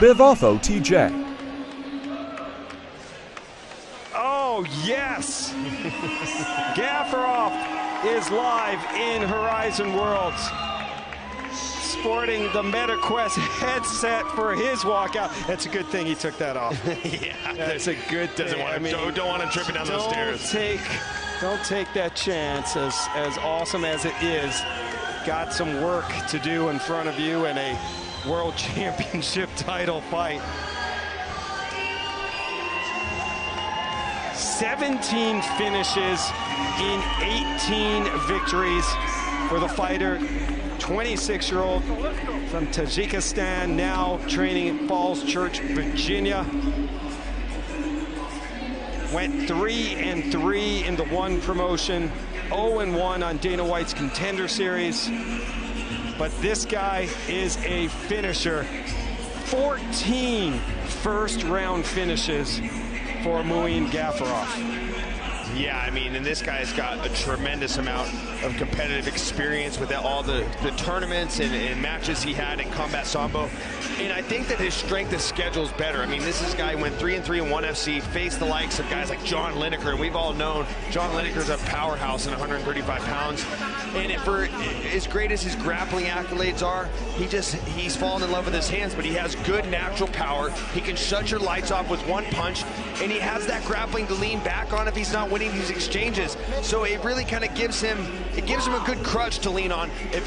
Bivotho TJ. Oh, yes! Gafurov is live in Horizon Worlds, sporting the MetaQuest headset for his walkout. That's a good thing he took that off. Yeah, that's a good thing. Don't want to trip it down those stairs. Don't take that chance. As awesome as it is, got some work to do in front of you in a World Championship title fight. 17 finishes in 18 victories for the fighter. 26-year-old from Tajikistan, now training in Falls Church, Virginia. Went 3-3 in the one promotion, 0-1 on Dana White's Contender Series. But this guy is a finisher. 14 first-round finishes for Muin Gafurov. Yeah, I mean, and this guy's got a tremendous amount of competitive experience with all the tournaments and matches he had in Combat Sambo. And I think that his strength of schedule is better. I mean, this is a guy who went 3-3 in 1 FC, faced the likes of guys like John Lineker, and we've all known John Lineker's a powerhouse in 135 pounds. And for as great as his grappling accolades are, he's fallen in love with his hands, but he has good natural power. He can shut your lights off with one punch, and he has that grappling to lean back on if he's not winning these exchanges. So it really kind of gives him a good crutch to lean on if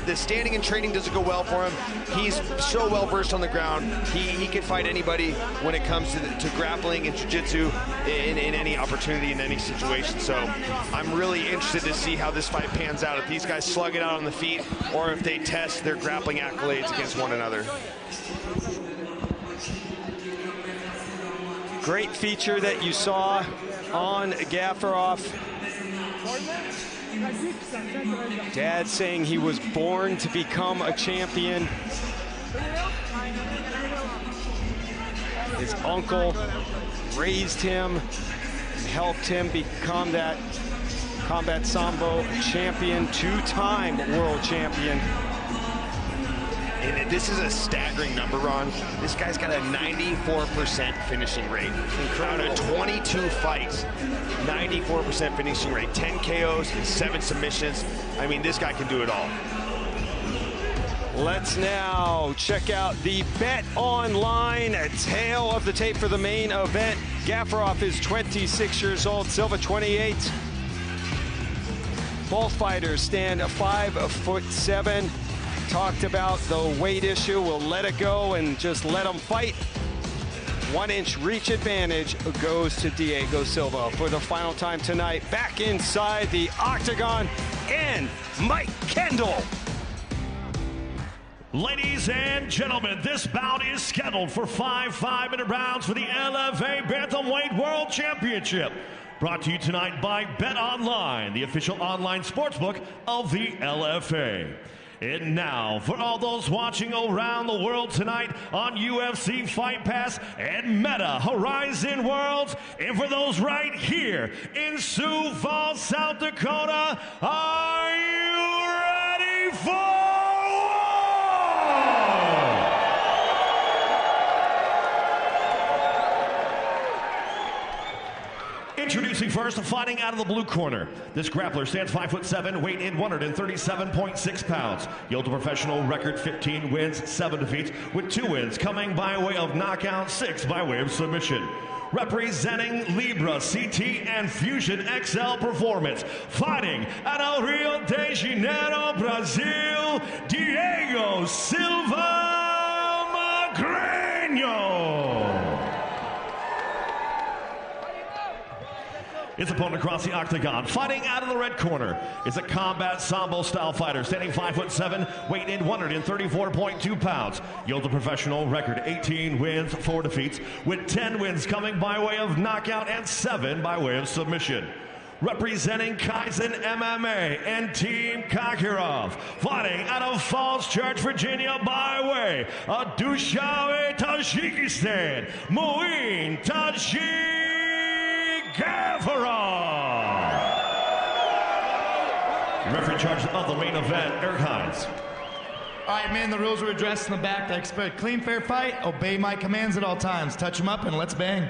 the standing and training doesn't go well for him. He's so well versed on the ground. He can fight anybody when it comes to grappling and jiu-jitsu in any opportunity, in any situation. So I'm really interested to see how this fight pans out, if these guys slug it out on the feet or if they test their grappling accolades against one another. Great feature that you saw on Gafurov. Dad saying he was born to become a champion. His uncle raised him and helped him become that Combat Sambo champion, two-time world champion. And this is a staggering number, Ron. This guy's got a 94% finishing rate. Out of 22 fights, 94% finishing rate. 10 KOs and 7 submissions. I mean, this guy can do it all. Let's now check out the Bet Online tail of the tape for the main event. Gafurov is 26 years old, Silva 28. Both fighters stand 5'7". Talked about the weight issue. We'll let it go and just let them fight. 1-inch reach advantage goes to Diego Silva for the final time tonight. Back inside the octagon, and Mike Kendall. Ladies and gentlemen, this bout is scheduled for 5 5-minute rounds for the LFA Bantamweight World Championship. Brought to you tonight by Bet Online, the official online sportsbook of the LFA. And now, for all those watching around the world tonight on UFC Fight Pass and Meta Horizon Worlds, and for those right here in Sioux Falls, South Dakota, are you ready for war? Introducing first, fighting out of the blue corner. This grappler stands 5'7", weight in 137.6 pounds. Yield a professional record 15 wins, 7 defeats, with 2 wins coming by way of knockout, 6 by way of submission. Representing Libra, CT, and Fusion XL Performance, fighting out of Rio de Janeiro, Brazil, Diego Silva Mugrenio. His opponent across the octagon, fighting out of the red corner, is a Combat Sambo style fighter, standing 5'7", weight in 134.2 pounds. Yields a professional record 18 wins, 4 defeats, with 10 wins coming by way of knockout and 7 by way of submission. Representing Kaizen MMA and Team Gafurov, fighting out of Falls Church, Virginia by way of Dushanbe, Tajikistan, Muin Gafurov. Referee in charge of the main event, Eric Hines. All right, man, the rules were addressed in the back. I expect a clean, fair fight. Obey my commands at all times. Touch him up and let's bang.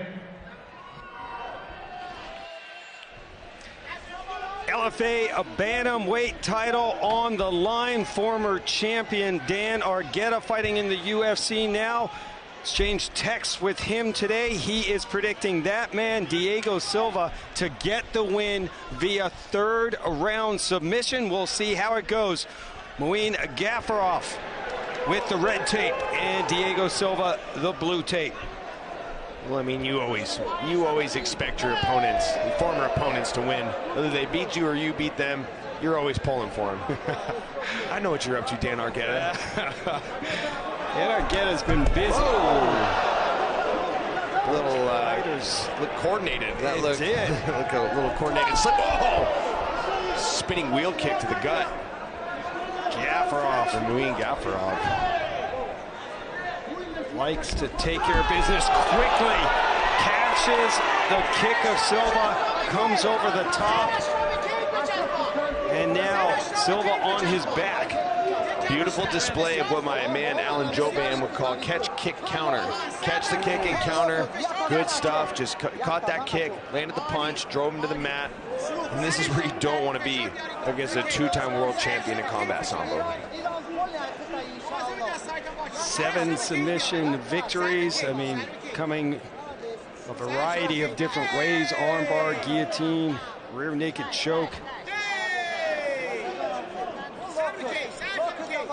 LFA, a bantamweight title on the line. Former champion Dan Argueta fighting in the UFC now. Exchanged texts with him today. He is predicting that man, Diego Silva, to get the win via third round submission. We'll see how it goes. Muin Gafurov with the red tape and Diego Silva the blue tape. Well, I mean, you always expect your opponents, your former opponents, to win. Whether they beat you or you beat them, you're always pulling for them. I know what you're up to, Dan Argueta. Dan Argueta's been busy. Look coordinated. That looked did. Look a little coordinated slip. Oh! Spinning wheel kick to the gut. Gafurov. For Muin Gafurov. Likes to take care of business quickly. Catches the kick of Silva. Comes over the top. And now Silva on his back. Beautiful display of what my man Alan Joban would call catch, kick, counter. Catch the kick and counter. Good stuff. Just caught that kick, landed the punch, drove him to the mat. And this is where you don't want to be against a two-time world champion in combat sambo. 7 submission victories. I mean, coming a variety of different ways. Armbar, guillotine, rear naked choke.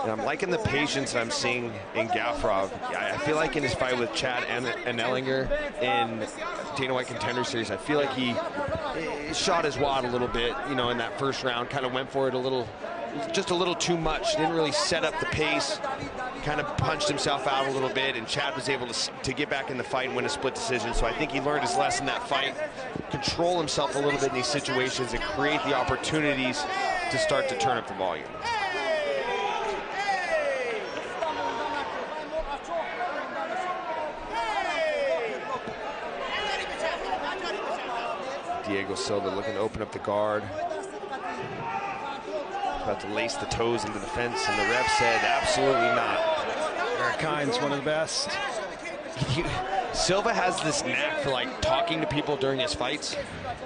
And I'm liking the patience I'm seeing in Gafurov. I feel like in his fight with Chad and Ellinger in Dana White Contender Series, I feel like he shot his wad a little bit, you know, in that first round. Kind of went for it a little, just a little too much. Didn't really set up the pace. Kind of punched himself out a little bit, and Chad was able to get back in the fight and win a split decision. So I think he learned his lesson that fight. Control himself a little bit in these situations and create the opportunities to start to turn up the volume. Diego Silva looking to open up the guard. About to lace the toes into the fence, and the ref said absolutely not. Eric Hines, one of the best. Silva has this knack for like talking to people during his fights.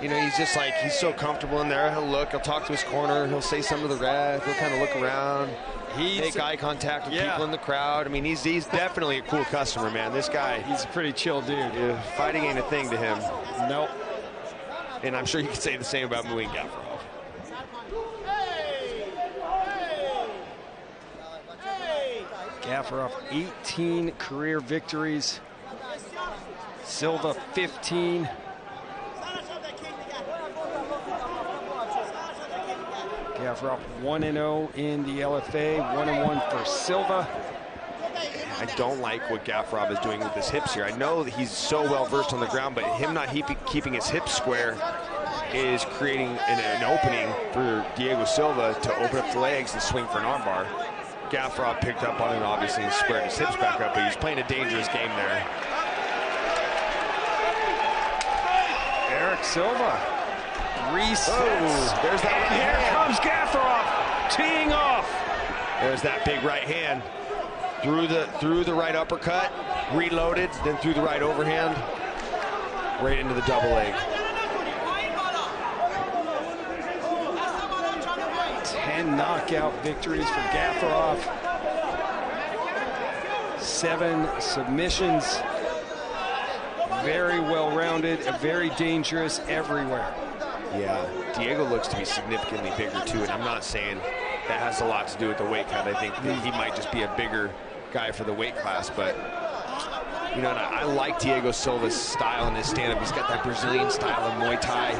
You know, he's just like, he's so comfortable in there. He'll look, he'll talk to his corner, he'll say something to the ref, he'll kind of look around, make eye contact with people in the crowd. I mean, he's definitely a cool customer, man. This guy, he's a pretty chill dude. Yeah, fighting ain't a thing to him. Nope. And I'm sure you could say the same about Muin Gafurov. Gafurov, 18 career victories. Silva, 15. Gafurov 1-0 in the LFA, 1-1 for Silva. I don't like what Gafurov is doing with his hips here. I know that he's so well versed on the ground, but him not keeping his hips square is creating an opening for Diego Silva to open up the legs and swing for an armbar. Gafurov picked up on it, obviously, and squared his hips back up, but he's playing a dangerous game there. Eric Silva resets. Oh, there's that right here hand. Comes Gafurov, teeing off. There's that big right hand. Through the right uppercut, reloaded, then through the right overhand, right into the double leg. 10 knockout victories for Gafurov. 7 submissions. Very well-rounded, very dangerous everywhere. Yeah, Diego looks to be significantly bigger too, and I'm not saying that has a lot to do with the weight cut. I think that he might just be a bigger guy for the weight class, but you know, I like Diego Silva's style in his stand-up. He's got that Brazilian style of Muay Thai.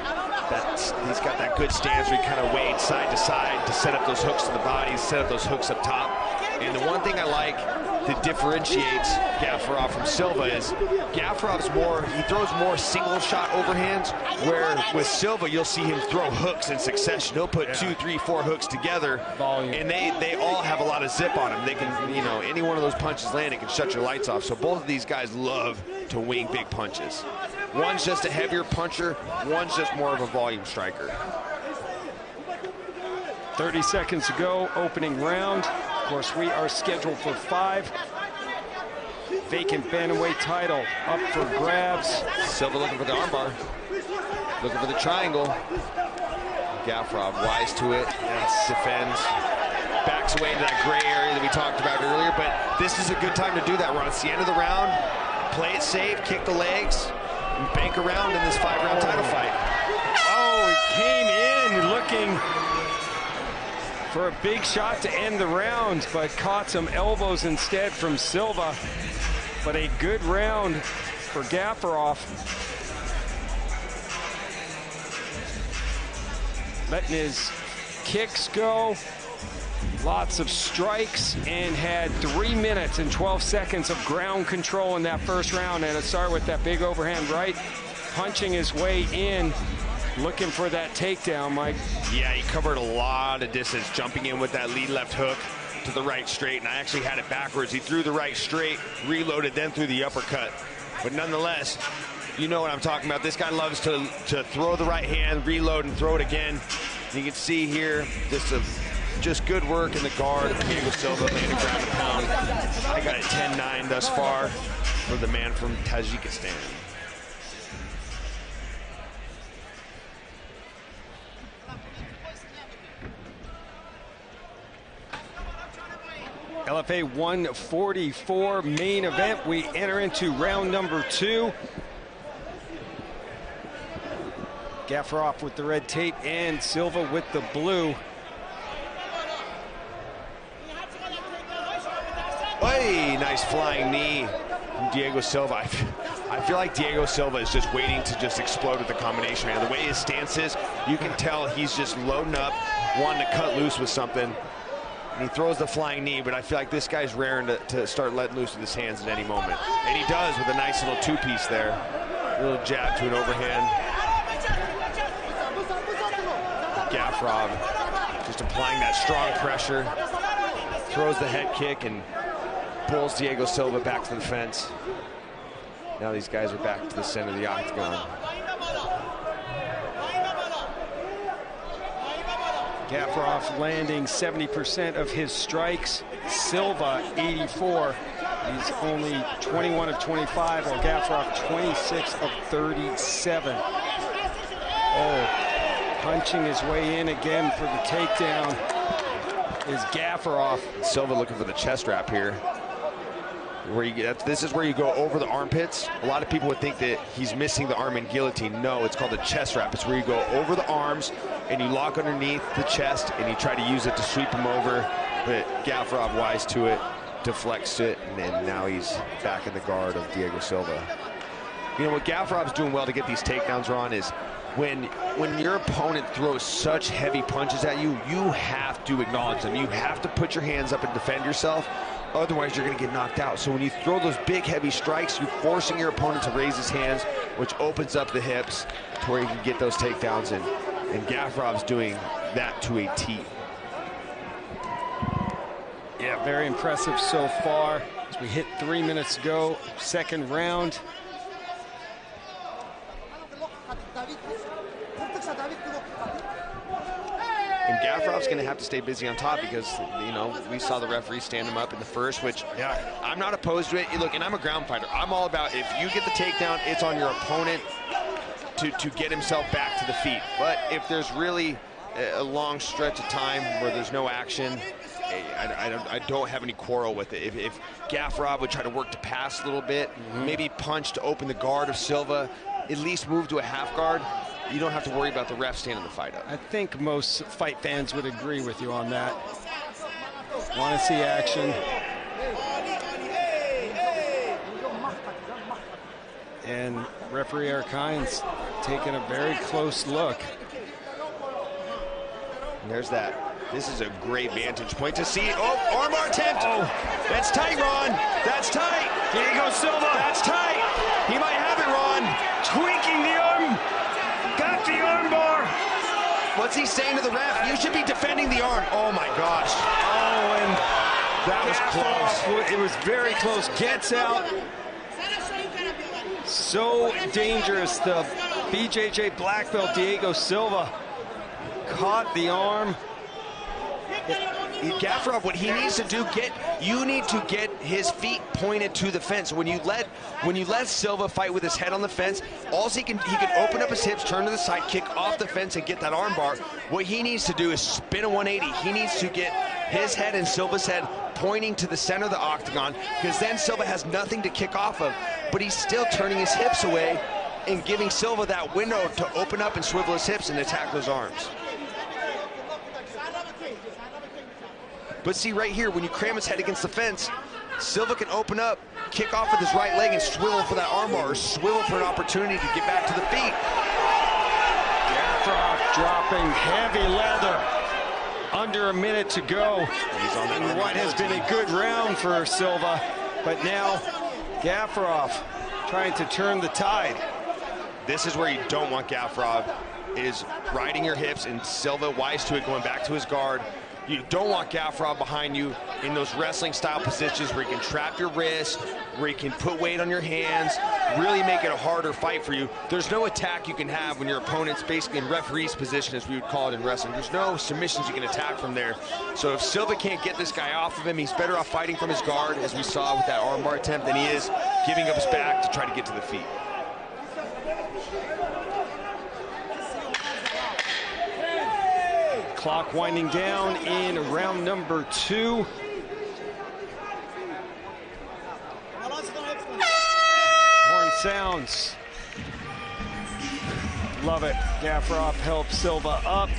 He's got that good stance where he kind of wades side to side to set up those hooks to the body, set up those hooks up top. And the one thing I like that differentiates Gafurov from Silva is Gafurov's he throws more single shot overhands, where with Silva you'll see him throw hooks in succession. He'll put 2, 3, 4 hooks together, and they all have a lot of zip on them. They can, you know, any one of those punches land, it can shut your lights off. So both of these guys love to wing big punches. One's just a heavier puncher, one's just more of a volume striker. 30 seconds to go, opening round. course, we are scheduled for 5. Vacant bantamweight title up for grabs. Silva looking for the armbar. Looking for the triangle. Gafurov wise to it. Yes. Defends. Backs away into that gray area that we talked about earlier. But this is a good time to do that, Ron. It's the end of the round. Play it safe, kick the legs, and bank around in this 5-round title fight. Oh, he came in looking for a big shot to end the round, but caught some elbows instead from Silva. But a good round for Gafurov. Letting his kicks go. Lots of strikes, and had 3 minutes and 12 seconds of ground control in that first round. And it started with that big overhand right, punching his way in, looking for that takedown, Mike. Yeah, he covered a lot of distance, jumping in with that lead left hook to the right straight, and I actually had it backwards. He threw the right straight, reloaded, then threw the uppercut. But nonetheless, you know what I'm talking about. This guy loves to throw the right hand, reload, and throw it again. And you can see here, just good work in the guard. Diego Silva landed ground and pound. I got it 10-9 thus far for the man from Tajikistan. LFA 144 main event. We enter into round number 2. Gafurov with the red tape and Silva with the blue. Hey, nice flying knee from Diego Silva. I feel like Diego Silva is just waiting to just explode with the combination, man. The way his stance is, you can tell he's just loading up, wanting to cut loose with something. And he throws the flying knee, but I feel like this guy's raring to start letting loose with his hands at any moment. And he does with a nice little two-piece there. A little jab to an overhand. Gafurov just applying that strong pressure. Throws the head kick and pulls Diego Silva back to the fence. Now these guys are back to the center of the octagon. Gafurov landing 70% of his strikes. Silva 84. He's only 21 of 25, while Gafurov 26 of 37. Oh, punching his way in again for the takedown is Gafurov. Silva looking for the chest wrap here. This is where you go over the armpits. A lot of people would think that he's missing the arm in guillotine. No, it's called the chest wrap. It's where you go over the arms and you lock underneath the chest and you try to use it to sweep him over. But Gafurov wise to it, deflects it, and then now he's back in the guard of Diego Silva. You know what Gafurov's doing well to get these takedowns, Ron, is when your opponent throws such heavy punches at you, you have to acknowledge them. You have to put your hands up and defend yourself. Otherwise, you're going to get knocked out. So when you throw those big, heavy strikes, you're forcing your opponent to raise his hands, which opens up the hips to where you can get those takedowns in. And Gafurov's doing that to a T. Yeah, very impressive so far. As we hit 3 minutes to go, second round. And Gafurov's going to have to stay busy on top because, you know, we saw the referee stand him up in the first, which, yeah, I'm not opposed to it. Look, and I'm a ground fighter. I'm all about if you get the takedown, it's on your opponent to get himself back to the feet. But if there's really a long stretch of time where there's no action, I don't have any quarrel with it. If Gafurov would try to work to pass a little bit, maybe punch to open the guard of Silva, at least move to a half guard, you don't have to worry about the ref standing the fight up. I think most fight fans would agree with you on that. Want to see action. And referee Eric Hines taking a very close look. And there's that. This is a great vantage point to see. Oh, armbar attempt. Oh, that's tight, Ron. That's tight. Diego Silva. That's tight. He might have it, Ron. Tweaking the arm. Got the armbar. What's he saying to the ref? You should be defending the arm. Oh, my gosh. Oh, and that was close. It was very close. Gets out. So dangerous. The BJJ black belt Diego Silva caught the arm. Gafurov, what he needs to do, you need to get his feet pointed to the fence. When you let Silva fight with his head on the fence, he can open up his hips, turn to the side, kick off the fence, and get that arm bar. What he needs to do is spin a 180. He needs to get his head and Silva's head pointing to the center of the octagon, because then Silva has nothing to kick off of, but he's still turning his hips away and giving Silva that window to open up and swivel his hips and attack those arms. But see right here, when you cram his head against the fence, Silva can open up, kick off with his right leg and swivel for that armbar, or swivel for an opportunity to get back to the feet. Gafurov dropping heavy leather. Under a minute to go in what has been a good round for Silva. But now Gafurov trying to turn the tide. This is where you don't want Gafurov, is riding your hips, and Silva, wise to it, going back to his guard. You don't want Gafurov behind you in those wrestling style positions where you can trap your wrists, where you can put weight on your hands, really make it a harder fight for you. There's no attack you can have when your opponent's basically in referee's position, as we would call it in wrestling. There's no submissions you can attack from there. So if Silva can't get this guy off of him, he's better off fighting from his guard, as we saw with that armbar attempt, than he is giving up his back to try to get to the feet. Clock winding down in round number 2. Horn sounds. Love it. Gafurov helps Silva up.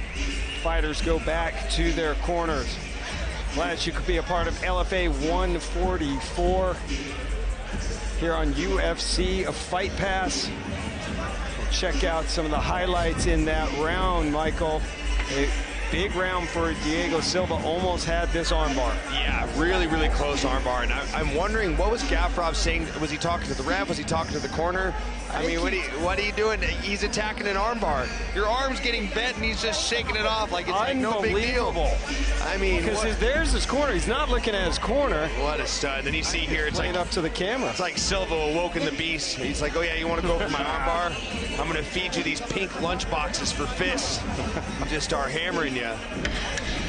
Fighters go back to their corners. Glad you could be a part of LFA 144 here on UFC Fight Pass. Check out some of the highlights in that round, Michael. Big round for Diego Silva, almost had this armbar. Yeah, really, really close armbar. And I'm wondering, what was Gafurov saying? Was he talking to the ref? Was he talking to the corner? I mean, what are you doing? He's attacking an armbar. Your arm's getting bent, and he's just shaking it off like it's like no big deal. I mean, because there's his corner. He's not looking at his corner. What a stud. Then you see here, it's like up to the camera. It's like Silva awoken the beast. He's like, oh yeah, you want to go for my armbar? I'm going to feed you these pink lunch boxes for fists. Just start hammering you.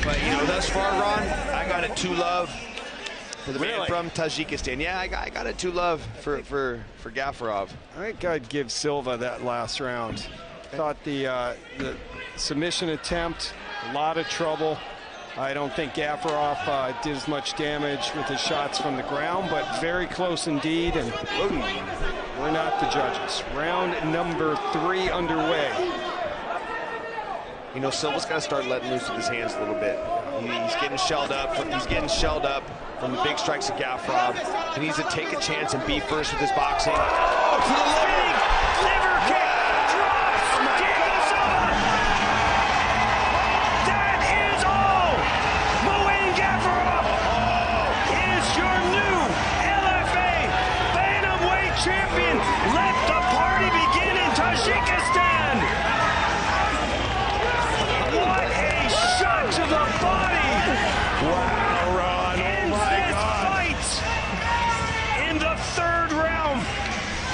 But you know, thus far, Ron, I got it 2-love for the man from Tajikistan. Yeah, I got it 2-love for Gafurov. I think I'd give Silva that last round. Thought the submission attempt, a lot of trouble. I don't think Gafurov did as much damage with his shots from the ground, but very close indeed. And we're not the judges. Round number 3 underway. You know, Silva's got to start letting loose with his hands a little bit. He's getting shelled up. He's getting shelled up from the big strikes of Gafurov. He needs to take a chance and be first with his boxing. Oh, to the liver kick! Drops Diego Silva! That is all! Muin Gafurov is your new LFA Bantamweight champion. Let the party begin in Tajikistan! What a shot to the body! Wow, Ron, oh my God. Fight in the 3rd round.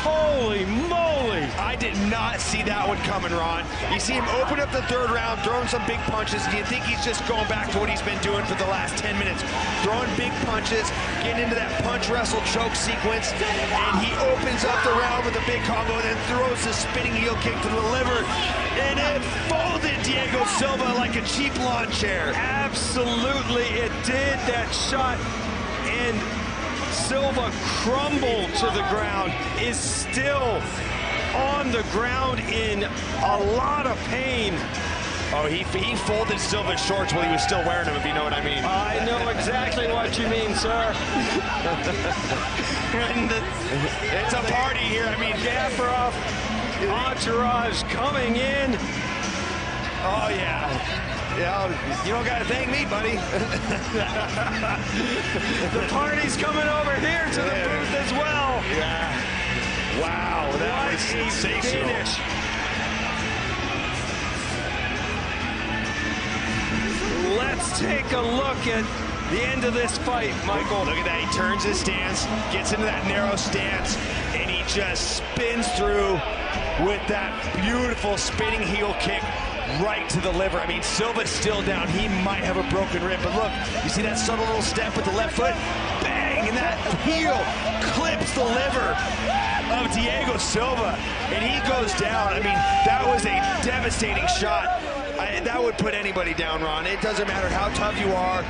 Holy moly! I did not see that one coming, Ron. You see him open up the 3rd round, throwing some big punches. Do you think he's just going back to what he's been doing for the last 10 minutes? Throwing big punches, getting into that punch, wrestle, choke sequence, and he opens up the round with a big combo and then throws the spinning heel kick to the liver, and it folded Diego Silva like a cheap lawn chair. Absolutely, it did. That shot, and Silva crumbled to the ground, is still on the ground in a lot of pain. Oh, he folded Silva's shorts while he was still wearing them, if you know what I mean. I know exactly what you mean, sir. It's a party here. I mean, Gafurov, entourage coming in. Oh, yeah. You don't got to thank me, buddy. The party's coming over here to the booth as well. Yeah. Wow, that was sensational. Finish. Let's take a look at the end of this fight, Michael. Look at that. He turns his stance, gets into that narrow stance, and he just spins through with that beautiful spinning heel kick right to the liver. I mean, Silva's still down. He might have a broken rib, but look, you see that subtle little step with the left foot? Bang, and that heel clips the liver of Diego Silva, and he goes down. I mean, that was a devastating shot. That would put anybody down, Ron. It doesn't matter how tough you are,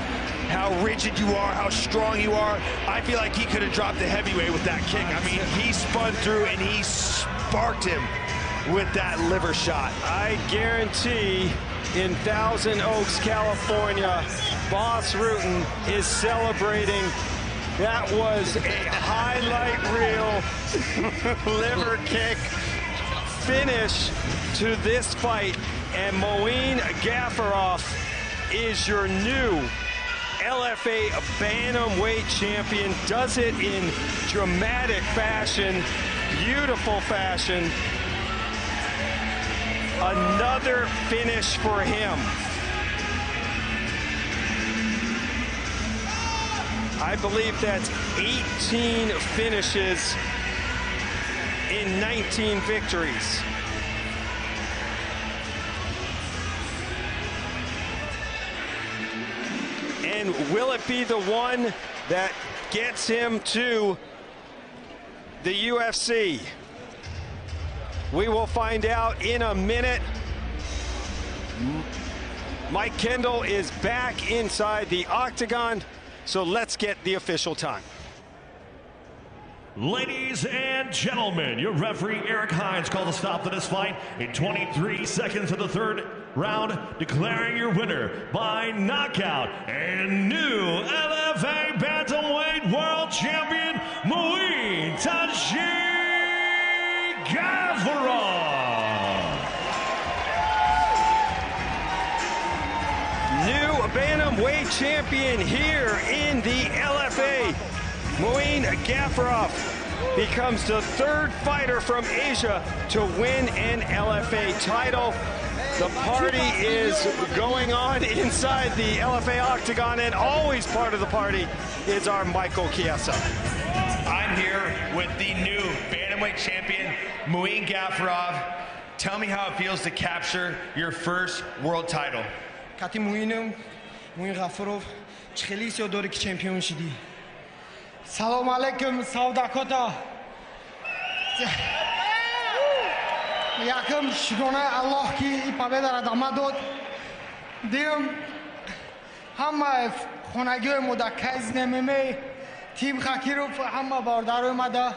how rigid you are, how strong you are. I feel like he could have dropped the heavyweight with that kick. I mean, he spun through and he sparked him with that liver shot. I guarantee in Thousand Oaks, California, Boss Rutan is celebrating. That was a highlight reel liver kick finish to this fight. And Muin Gafurov is your new LFA bantamweight champion. Does it in dramatic fashion, beautiful fashion. Another finish for him. I believe that's 18 finishes in 19 victories. And will it be the one that gets him to the UFC? We will find out in a minute. Mike Kendall is back inside the octagon, so let's get the official time. Ladies and gentlemen, your referee Eric Hines called a stop to this fight in 23 seconds of the third round, declaring your winner by knockout and new LFA bantamweight world champion Muin Gafurov. New bantamweight champion here in the LFA. Muin Gafurov becomes the third fighter from Asia to win an LFA title. The party is going on inside the LFA octagon, and always part of the party is our Michael Chiesa. I'm here with the new bantamweight champion, Muin Gafurov. Tell me how it feels to capture your first world title. Kati Muin Gafurov, chkheli se dori ki champion shidi. Salam alaikum, Saudakota. Yakım şükürler Allah ki победа را داماد داد. دیم همه خونگی مدکز نمیمی تیم خاکیروف همه باردار اومده.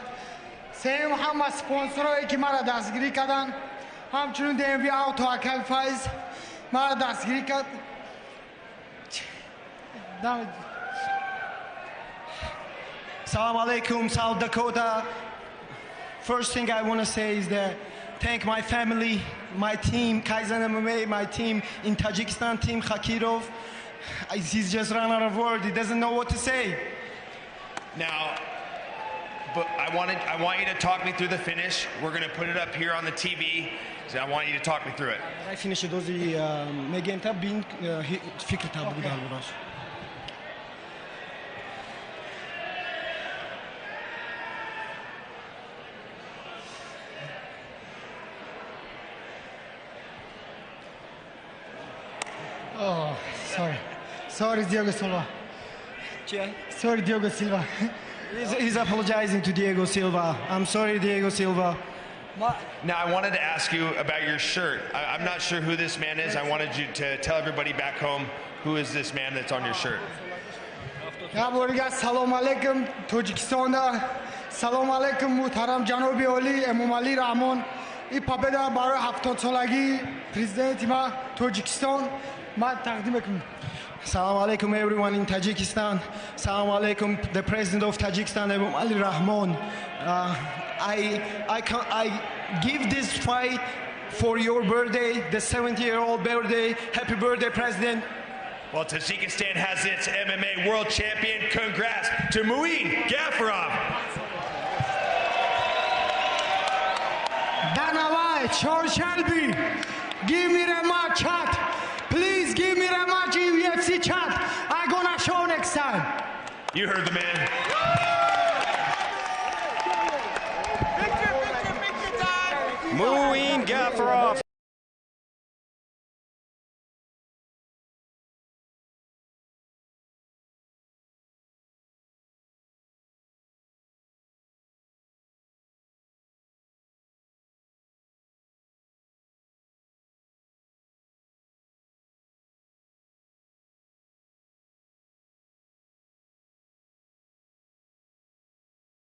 سیم همه سپانسرایی که مرا دستگیری کردن. همچنین دیم وی آوتو اکل فایز مرا دستگیری کرد. Salam alaikum, South Dakota. First thing I want to say is that thank my family, my team, Kaizen MMA, my team in Tajikistan, team Khakirov. He's just run out of words. He doesn't know what to say. Now, but I want you to talk me through the finish. We're going to put it up here on the TV. So I want you to talk me through it. I finish dozi megenta bin fikr tabu dalborash. Oh, sorry, Diego Silva. Sorry, Diego Silva. He's apologizing to Diego Silva. I'm sorry, Diego Silva. Now, I wanted to ask you about your shirt. I'm not sure who this man is. I wanted you to tell everybody back home who is this man that's on your shirt. Salam alaikum, Tajikistan. Salam alaikum, Muhtaram Janobi Oli, Emomali Rahman. I победа барои 70 солаги президенти ма Tajikistan. Salam alaikum everyone in Tajikistan. Salam alaikum the president of Tajikistan, Ali Rahman. I give this fight for your birthday, the 70-year-old birthday. Happy birthday, President. Well, Tajikistan has its MMA world champion. Congrats to Muin Gafurov. Danawai, Chorshalbi, give me the match chat. Please give me the match in UFC chat. I'm gonna show next time. You heard the man. Muin Gafurov